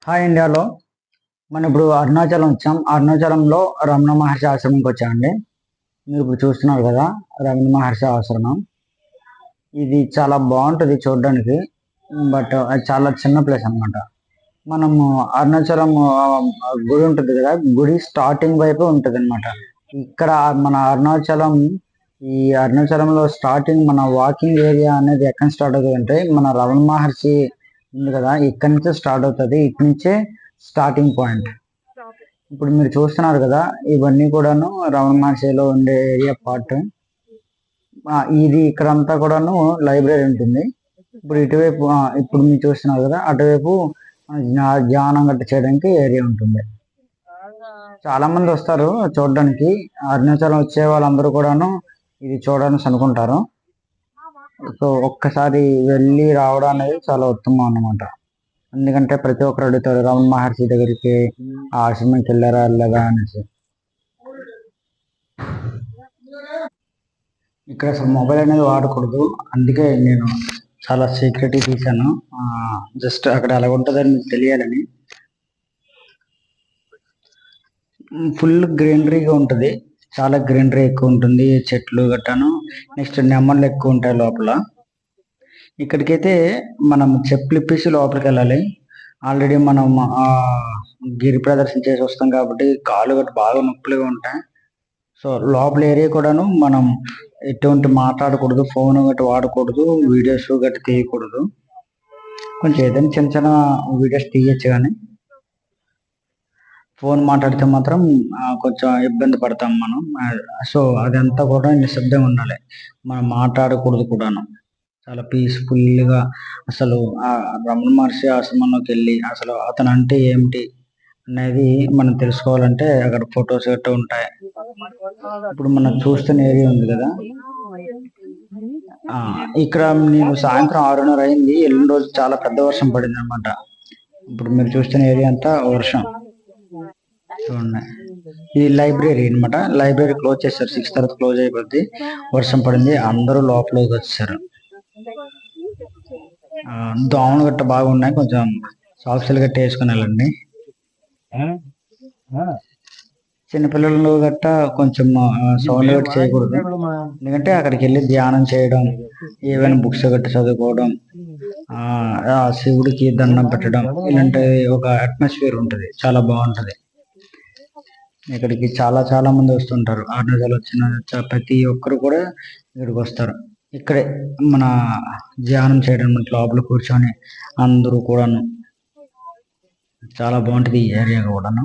Hi ఇండియాలో మనం ఇప్పుడు అరుణాచలం వచ్చాం. అరుణాచలంలో రమణ మహర్షి ఆశ్రమంకి వచ్చామండి. మీరు ఇప్పుడు చూస్తున్నారు కదా, రమణ మహర్షి ఆశ్రమం. ఇది చాలా బాగుంటుంది చూడడానికి. బట్ అది చాలా చిన్న ప్లేస్ అన్నమాట. మనము అరుణాచలం గుడి ఉంటుంది కదా, గుడి స్టార్టింగ్ వైపు ఉంటుంది అనమాట. ఇక్కడ మన అరుణాచలం, ఈ అరుణాచలంలో స్టార్టింగ్ మన వాకింగ్ ఏరియా అనేది ఎక్కడ స్టార్ట్ అవుతుంది అంటే, మన రమణ మహర్షి ఉంది కదా, ఇక్కడి నుంచే స్టార్ట్ అవుతుంది. ఇక్కడి నుంచే స్టార్టింగ్ పాయింట్. ఇప్పుడు మీరు చూస్తున్నారు కదా, ఇవన్నీ కూడాను రమణ మహర్షిలో ఉండే ఏరియా పార్ట్. ఇది ఇక్కడంతా కూడాను లైబ్రరీ ఉంటుంది. ఇప్పుడు ఇటువైపు ఇప్పుడు మీరు చూస్తున్నారు కదా, అటువైపు ధ్యానం గట్ట చేయడానికి ఏరియా ఉంటుంది. చాలా మంది వస్తారు చూడడానికి. అరుణాచలం వచ్చే వాళ్ళందరూ కూడాను ఇది చూడడానికి అనుకుంటారు. సో ఒక్కసారి వెళ్ళి రావడం అనేది చాలా ఉత్తమం అన్నమాట. ఎందుకంటే ప్రతి ఒక్కరు అడుగుతారు, రమణ మహర్షి దగ్గరికి ఆశ్రమంకి వెళ్ళారా వెళ్ళదా అనేసి. ఇక్కడ అసలు మొబైల్ అనేది వాడకూడదు, అందుకే నేను చాలా సీక్రెట్ తీశాను. జస్ట్ అక్కడ ఎలా ఉంటుందని మీకు తెలియాలని. ఫుల్ గ్రీనరీగా ఉంటుంది, చాలా గ్రీనరీ ఎక్కువ ఉంటుంది, చెట్లు గట్టాను. నెక్స్ట్ నెమ్మలు ఎక్కువ ఉంటాయి లోపల. ఇక్కడికైతే మనం చెప్పులు ఇప్పేసి లోపలికి వెళ్ళాలి. ఆల్రెడీ మనం గిరి ప్రదర్శన చేసి వస్తాం కాబట్టి కాళ్ళు గట్టు బాగా నొప్పులుగా ఉంటాయి. సో లోపల ఏరియా కూడాను మనం ఎటువంటి మాట్లాడకూడదు, ఫోన్ గట్టు వాడకూడదు, వీడియోస్ గట్టు తీయకూడదు. కొంచెం ఏదైనా చిన్న చిన్న వీడియోస్ తీయచ్చు, కానీ ఫోన్ మాట్లాడితే మాత్రం కొంచెం ఇబ్బంది పడతాం మనం. సో అదంతా కూడా నిశ్శబ్దంగా ఉండాలి, మనం మాట్లాడకూడదు కూడాను. చాలా పీస్ఫుల్గా అసలు ఆ రమణ మహర్షి ఆశ్రమంలోకి వెళ్ళి అసలు అతను అంటే ఏమిటి అనేది మనం తెలుసుకోవాలంటే అక్కడ ఫొటోస్ గట్రా ఉంటాయి. ఇప్పుడు మనం చూస్తున్న ఏరియా ఉంది కదా, ఇక్కడ నేను సాయంత్రం 6:30 అయింది. వెళ్ళిన రోజు చాలా పెద్ద వర్షం పడింది అనమాట. ఇప్పుడు మీరు చూస్తున్న ఏరియా అంతా వర్షం. చూడండి, ఇది లైబ్రరీ అనమాట. లైబ్రరీ క్లోజ్ చేస్తారు, 6 తర్వాత క్లోజ్ అయిపోద్ది. వర్షం పడింది, అందరూ లోపలికి వచ్చారు. దోమలు గట్ట బాగున్నాయి, కొంచెం సాక్సులు గట్ట వేసుకుని వెళ్ళండి. చిన్నపిల్లలు గట్ట కొంచెం సౌండ్ గట్ట చేయకూడదు, ఎందుకంటే అక్కడికి వెళ్ళి ధ్యానం చేయడం, ఏవైనా బుక్స్ గట్ట చదువుకోవడం, శివుడికి దండం పెట్టడం, ఇలాంటి ఒక అట్మాస్ఫియర్ ఉంటుంది, చాలా బాగుంటది. ఇక్కడికి చాలా చాలా మంది వస్తుంటారు. అరుణాచల్ వచ్చిన ప్రతి ఒక్కరు కూడా ఇక్కడికి వస్తారు. ఇక్కడే మన ధ్యానం చేయడం, లోపల కూర్చొని అందరూ కూడాను. చాలా బాగుంటుంది ఈ ఏరియా కూడాను.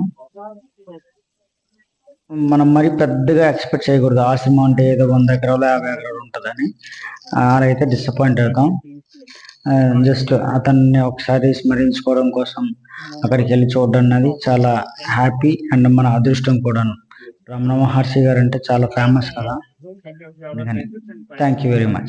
మనం మరి పెద్దగా ఎక్స్పెక్ట్ చేయకూడదు, ఆశ్రమం అంటే ఏదో 100 ఎకరాలు 50 ఎకరాలు ఉంటుందని. అయితే డిసప్పాయింట్ అవుతాం. జస్ట్ అతన్ని ఒకసారి స్మరించుకోవడం కోసం అక్కడికి వెళ్ళి చూడడం అనేది చాలా హ్యాపీ అండ్ మన అదృష్టం కూడాను. రమణ మహర్షి గారు అంటే చాలా ఫేమస్ కదా. Thank you very much.